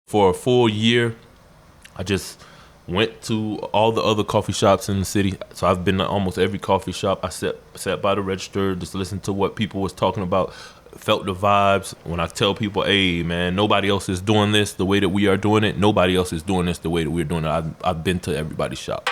For a full year, I just went to all the other coffee shops in the city. So I've been to almost every coffee shop. I sat by the register, just listened to what people was talking about, felt the vibes. When I tell people, hey, man, nobody else is doing this the way that we are doing it. Nobody else is doing this the way that we're doing it. I've been to everybody's shop.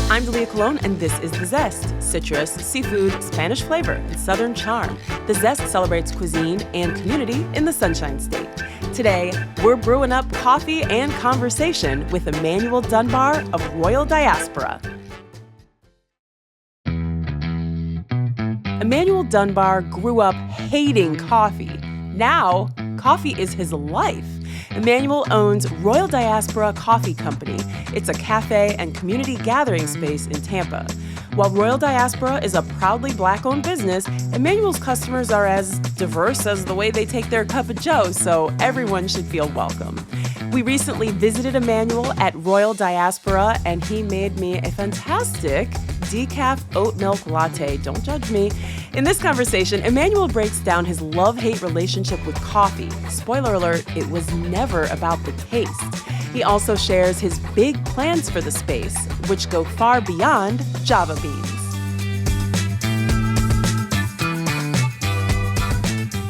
I'm Delia Colon, and this is The Zest. Citrus, seafood, Spanish flavor, and Southern charm. The Zest celebrates cuisine and community in the Sunshine State. Today, we're brewing up coffee and conversation with Emmanuel Dunbar of Royal Diaspora. Emmanuel Dunbar grew up hating coffee. Now, coffee is his life. Emmanuel owns Royal Diaspora Coffee Company. It's a cafe and community gathering space in Tampa. While Royal Diaspora is a proudly Black-owned business, Emmanuel's customers are as diverse as the way they take their cup of joe, so everyone should feel welcome. We recently visited Emmanuel at Royal Diaspora, and he made me a fantastic decaf oat milk latte. Don't judge me. In this conversation, Emmanuel breaks down his love-hate relationship with coffee. Spoiler alert, it was never about the taste. He also shares his big plans for the space, which go far beyond Java beans.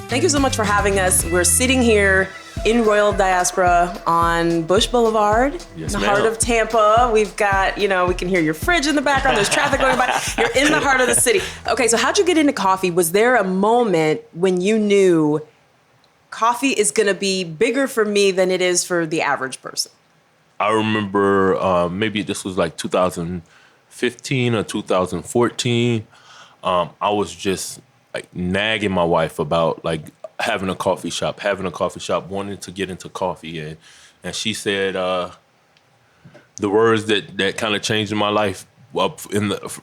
Thank you so much for having us. We're sitting here in Royal Diaspora on Bush Boulevard, in the heart of Tampa. We've got, we can hear your fridge in the background. There's traffic going by. You're in the heart of the city. Okay, so how'd you get into coffee? Was there a moment when you knew coffee is going to be bigger for me than it is for the average person? I remember maybe this was like 2015 or 2014. I was just like nagging my wife about like having a coffee shop, wanting to get into coffee. And she said the words that kind of changed my life up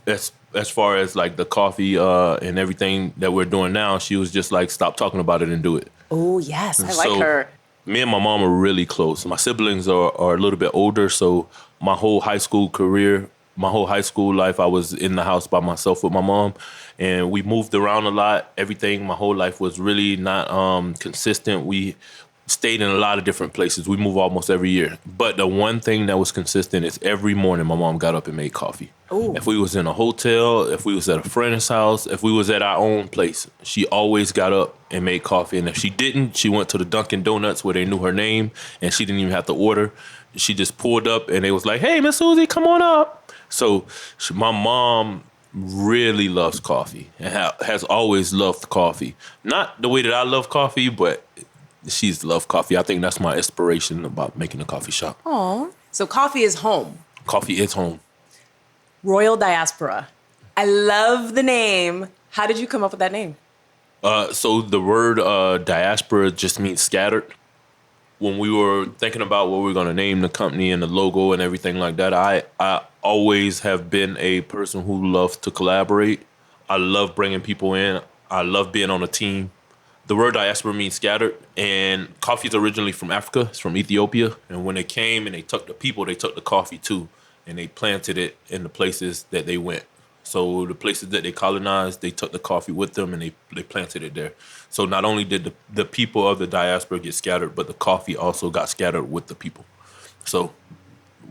as far as like the coffee and everything that we're doing now. She was just like, stop talking about it and do it. Oh, yes. I like her. Me and my mom are really close. My siblings are a little bit older, so my whole high school career, my whole high school life, I was in the house by myself with my mom, and we moved around a lot. Everything, my whole life was really not consistent. We stayed in a lot of different places. We move almost every year. But the one thing that was consistent is every morning my mom got up and made coffee. Ooh. If we was in a hotel, if we was at a friend's house, if we was at our own place, she always got up and made coffee. And if she didn't, she went to the Dunkin' Donuts where they knew her name and she didn't even have to order. She just pulled up and they was like, hey, Miss Susie, come on up. So my mom really loves coffee and has always loved coffee. Not the way that I love coffee, but she's loved coffee. I think that's my inspiration about making a coffee shop. Aw. So coffee is home. Coffee is home. Royal Diaspora. I love the name. How did you come up with that name? So the word diaspora just means scattered. When we were thinking about what we were going to name the company and the logo and everything like that, I always have been a person who loves to collaborate. I love bringing people in. I love being on a team. The word diaspora means scattered, and coffee is originally from Africa. It's from Ethiopia. And when they came and they took the people, they took the coffee too, and they planted it in the places that they went. So the places that they colonized, they took the coffee with them and they planted it there. So not only did the people of the diaspora get scattered, but the coffee also got scattered with the people. So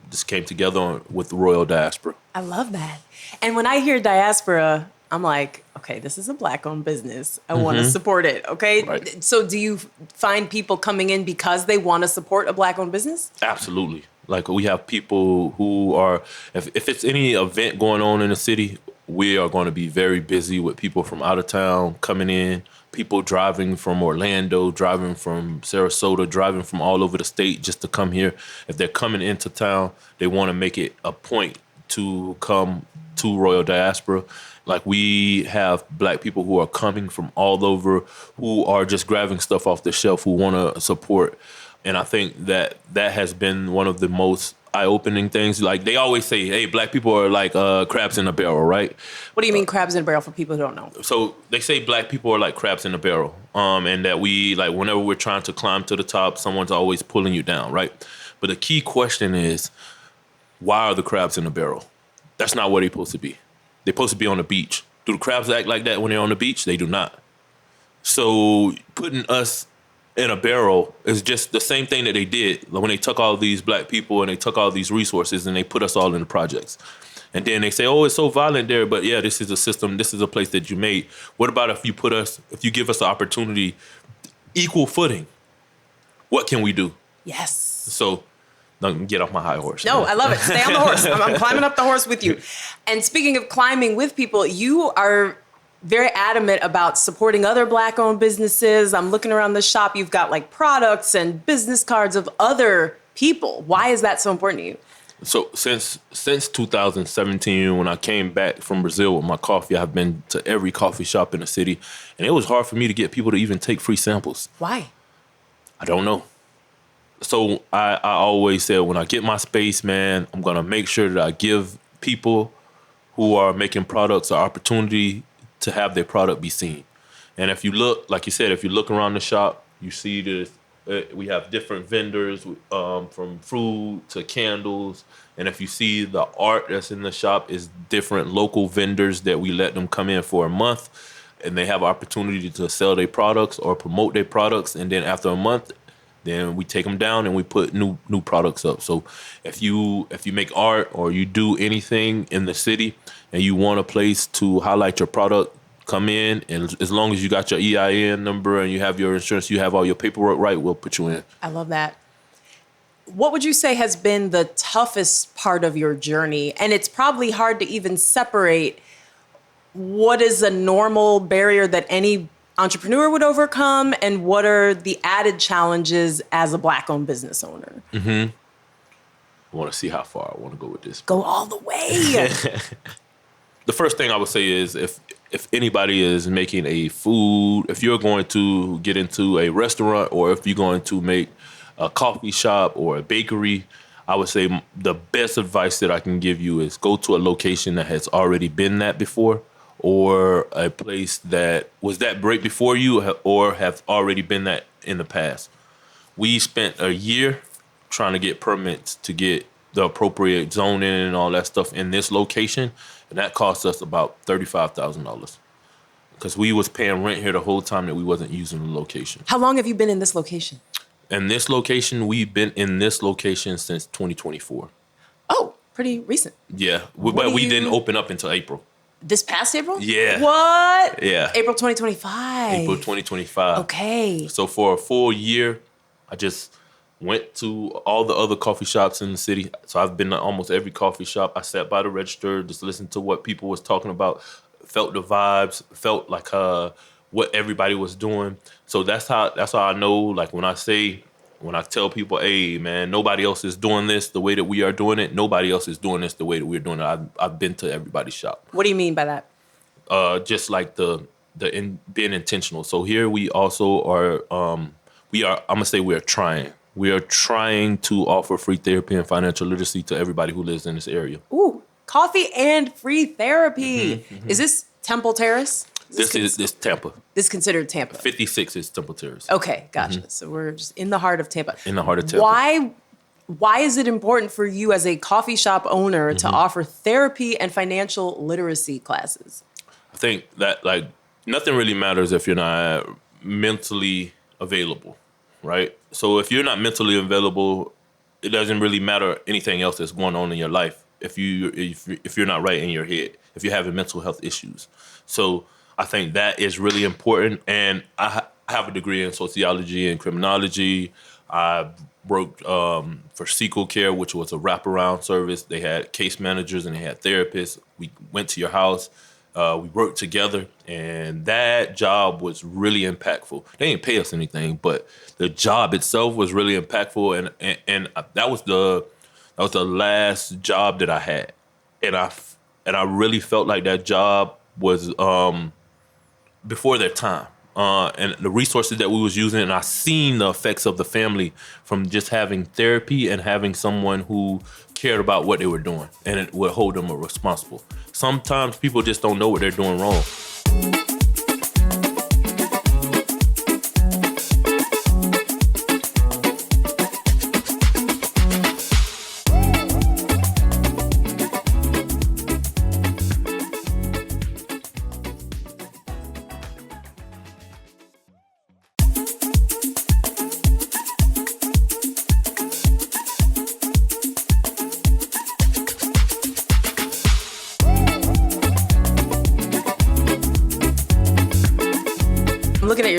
this came together with the Royal Diaspora. I love that. And when I hear diaspora, I'm like, okay, this is a Black-owned business. I want to support it, okay? Right. So do you find people coming in because they want to support a Black-owned business? Absolutely. Like we have people who are, if it's any event going on in the city, we are going to be very busy with people from out of town coming in, people driving from Orlando, driving from Sarasota, driving from all over the state just to come here. If they're coming into town, they want to make it a point to come to Royal Diaspora. Like we have Black people who are coming from all over, who are just grabbing stuff off the shelf, who want to support. And I think that has been one of the most eye-opening things. Like they always say, hey, Black people are like crabs in a barrel, right? What do you mean crabs in a barrel for people who don't know? So they say Black people are like crabs in a barrel. And that we, like whenever we're trying to climb to the top, someone's always pulling you down, right? But the key question is, why are the crabs in a barrel? That's not where they're supposed to be. They're supposed to be on the beach. Do the crabs act like that when they're on the beach? They do not. So putting us in a barrel is just the same thing that they did when they took all these black people and they took all these resources and they put us all in the projects. And then they say, oh, it's so violent there, but yeah, this is a system, this is a place that you made. What about if you give us the opportunity, equal footing? What can we do? Yes. So, don't get off my high horse. No, I love it. Stay on the horse. I'm climbing up the horse with you. And speaking of climbing with people, you are very adamant about supporting other Black-owned businesses. I'm looking around the shop. You've got like products and business cards of other people. Why is that so important to you? So since 2017, when I came back from Brazil with my coffee, I've been to every coffee shop in the city, and it was hard for me to get people to even take free samples. Why? I don't know. So I always said, when I get my space, man, I'm gonna make sure that I give people who are making products an opportunity to have their product be seen. And if you look, like you said, if you look around the shop, you see this. We have different vendors, from food to candles. And if you see the art that's in the shop, is different local vendors that we let them come in for a month, and they have opportunity to sell their products or promote their products. And then after a month, then we take them down and we put new products up. So if you make art or you do anything in the city and you want a place to highlight your product, come in, and as long as you got your EIN number and you have your insurance, you have all your paperwork right, we'll put you in. I love that. What would you say has been the toughest part of your journey? And it's probably hard to even separate what is a normal barrier that any entrepreneur would overcome and what are the added challenges as a Black-owned business owner. Mm-hmm. I want to see how far I want to go with this. Go all the way. The first thing I would say is if anybody is making a food, if you're going to get into a restaurant or if you're going to make a coffee shop or a bakery, I would say the best advice that I can give you is go to a location that has already been that before, or a place that was that great before you or have already been that in the past. We spent a year trying to get permits to get the appropriate zoning and all that stuff in this location, and that cost us about $35,000 because we was paying rent here the whole time that we wasn't using the location. How long have you been in this location? In this location, we've been in this location since 2024. Oh, pretty recent. Yeah, but we didn't open up until April. This past April? Yeah. What? Yeah. April 2025. April 2025. Okay. So for a full year, I just went to all the other coffee shops in the city. So I've been to almost every coffee shop. I sat by the register, just listened to what people was talking about, felt the vibes, felt like what everybody was doing. So that's how I know, like when I tell people, hey, man, nobody else is doing this the way that we are doing it. Nobody else is doing this the way that we're doing it. I've been to everybody's shop. What do you mean by that? Just like being intentional. So here we also are, I'm going to say we're trying. We are trying to offer free therapy and financial literacy to everybody who lives in this area. Ooh, coffee and free therapy. Mm-hmm, mm-hmm. Is this Temple Terrace? This is Tampa. This is considered Tampa. 56 is Temple Terrace. Okay, gotcha. Mm-hmm. So we're just in the heart of Tampa. In the heart of Tampa. Why is it important for you as a coffee shop owner to offer therapy and financial literacy classes? I think that like nothing really matters if you're not mentally available, right? So if you're not mentally available, it doesn't really matter anything else that's going on in your life if you're not right in your head, if you're having mental health issues. So I think that is really important. And I have a degree in sociology and criminology. I worked for Sequel Care, which was a wraparound service. They had case managers and they had therapists. We went to your house. We worked together, and that job was really impactful. They didn't pay us anything, but the job itself was really impactful, and that was the last job that I had, and I really felt like that job was before their time, and the resources that we was using, and I seen the effects of the family from just having therapy and having someone who cared about what they were doing and it would hold them responsible. Sometimes people just don't know what they're doing wrong.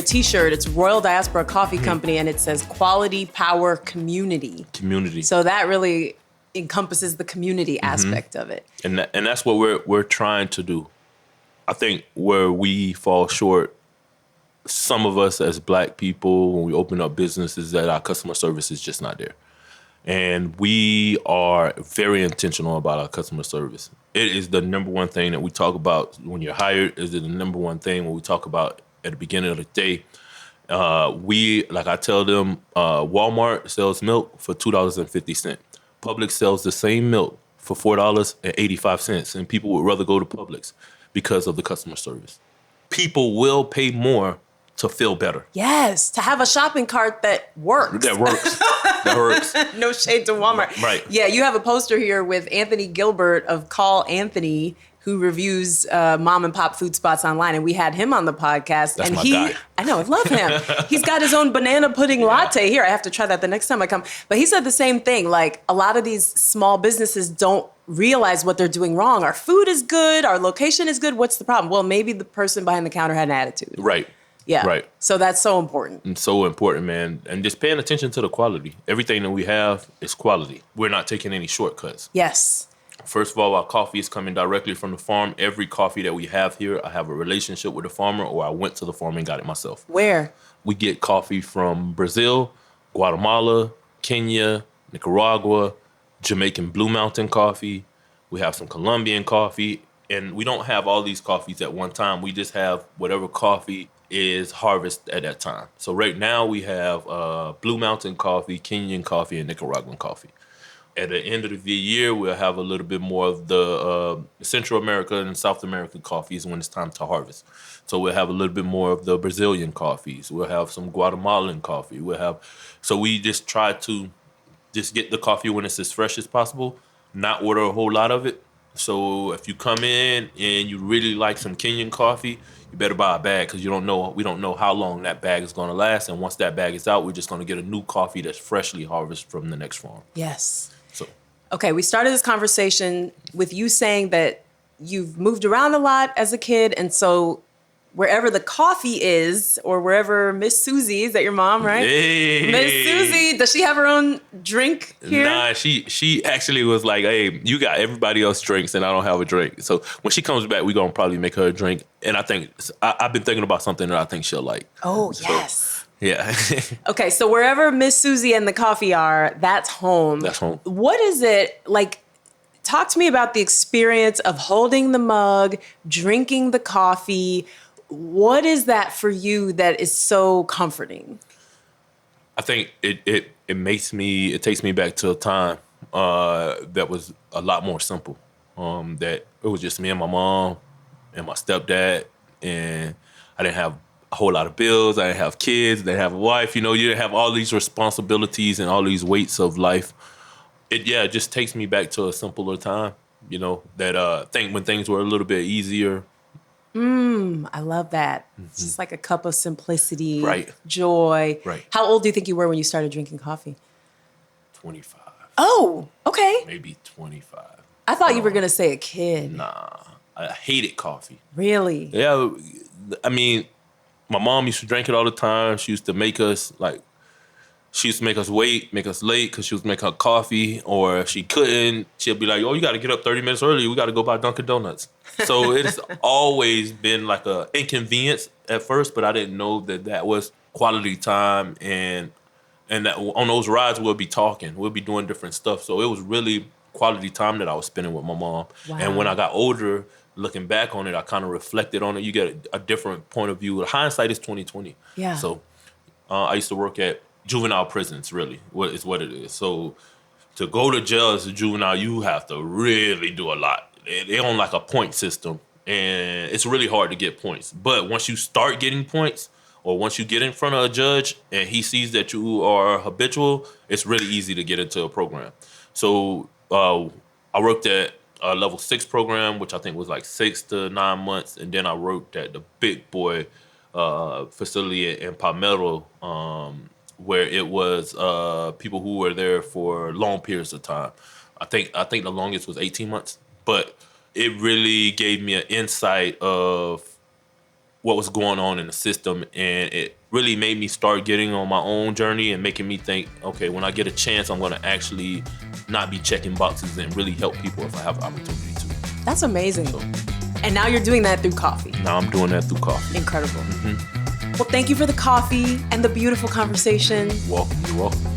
your t-shirt, it's Royal Diaspora Coffee Company, and it says quality, power, community. Community. So that really encompasses the community aspect of it. And that's what we're trying to do. I think where we fall short, some of us as Black people, when we open up businesses, that our customer service is just not there. And we are very intentional about our customer service. It is the number one thing that we talk about when you're hired. Is it the number one thing when we talk about at the beginning of the day? Like I tell them, Walmart sells milk for $2.50. Publix sells the same milk for $4.85, and people would rather go to Publix because of the customer service. People will pay more to feel better. Yes, to have a shopping cart that works. That works. That works. No shade to Walmart. Right. Yeah, you have a poster here with Anthony Gilbert of Call Anthony, who reviews mom and pop food spots online, and we had him on the podcast. That's and my guy. I know, I love him. He's got his own banana pudding latte here. I have to try that the next time I come. But he said the same thing. Like, a lot of these small businesses don't realize what they're doing wrong. Our food is good. Our location is good. What's the problem? Well, maybe the person behind the counter had an attitude. Right. Yeah. Right. So that's so important. It's so important, man. And just paying attention to the quality. Everything that we have is quality. We're not taking any shortcuts. Yes. First of all, our coffee is coming directly from the farm. Every coffee that we have here, I have a relationship with the farmer, or I went to the farm and got it myself. Where? We get coffee from Brazil, Guatemala, Kenya, Nicaragua, Jamaican Blue Mountain coffee. We have some Colombian coffee. And we don't have all these coffees at one time. We just have whatever coffee is harvested at that time. So right now we have Blue Mountain coffee, Kenyan coffee, and Nicaraguan coffee. At the end of the year, we'll have a little bit more of the Central America and South American coffees when it's time to harvest. So we'll have a little bit more of the Brazilian coffees. We'll have some Guatemalan coffee. So we just try to just get the coffee when it's as fresh as possible, not order a whole lot of it. So if you come in and you really like some Kenyan coffee, you better buy a bag, because we don't know how long that bag is going to last. And once that bag is out, we're just going to get a new coffee that's freshly harvested from the next farm. Yes. So, okay, we started this conversation with you saying that you've moved around a lot as a kid, and so wherever the coffee is, or wherever Miss Susie, is that your mom, right? hey. Miss Susie, does she have her own drink here? Nah, she actually was like, hey, you got everybody else drinks and I don't have a drink. So when she comes back, we're going to probably make her a drink. And I think, I've been thinking about something that I think she'll like. Oh, yes. Yeah. Okay, so wherever Miss Susie and the coffee are, that's home. That's home. What is it like? Talk to me about the experience of holding the mug, drinking the coffee. What is that for you that is so comforting? I think it takes me back to a time that was a lot more simple. That it was just me and my mom and my stepdad, and I didn't have a whole lot of bills. I didn't have kids. I didn't have a wife. You didn't have all these responsibilities and all these weights of life. It just takes me back to a simpler time. That I think when things were a little bit easier. I love that. It's just like a cup of simplicity, right. Joy. Right. How old do you think you were when you started drinking coffee? 25. Oh, okay. Maybe 25. I thought you were going to say a kid. Nah, I hated coffee. Really? Yeah, I mean, my mom used to drink it all the time. She used to make us wait, make us late because she was making her coffee, or if she couldn't, she'll be like, oh, you got to get up 30 minutes early. We got to go buy Dunkin' Donuts. So it's always been like a inconvenience at first, but I didn't know that was quality time, and that on those rides we'll be talking, we'll be doing different stuff. So it was really quality time that I was spending with my mom. Wow. And when I got older, looking back on it, I kind of reflected on it. You get a different point of view. Hindsight is 20/20. Yeah. So I used to work at juvenile prisons, really, what it is. So to go to jail as a juvenile, you have to really do a lot. They're on like a point system, and it's really hard to get points. But once you start getting points, or once you get in front of a judge and he sees that you are habitual, it's really easy to get into a program. So I worked at a level 6 program, which I think was like 6 to 9 months. And then I worked at the big boy facility in Palmetto, where it was people who were there for long periods of time. I think the longest was 18 months. But it really gave me an insight of what was going on in the system, and it really made me start getting on my own journey and making me think, okay, when I get a chance, I'm going to actually not be checking boxes and really help people if I have the opportunity to. That's amazing. And now you're doing that through coffee. Now I'm doing that through coffee. Incredible. Well, thank you for the coffee and the beautiful conversation. You're welcome.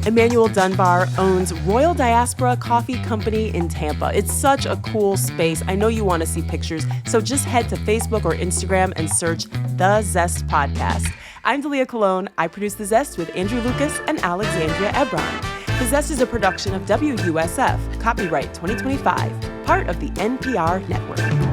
Emmanuel Dunbar owns Royal Diaspora Coffee Company in Tampa. It's such a cool space. I know you want to see pictures, so just head to Facebook or Instagram and search The Zest Podcast. I'm Dalia Colon. I produce The Zest with Andrew Lucas and Alexandria Ebron. The Zest is a production of WUSF, copyright 2025, part of the NPR network.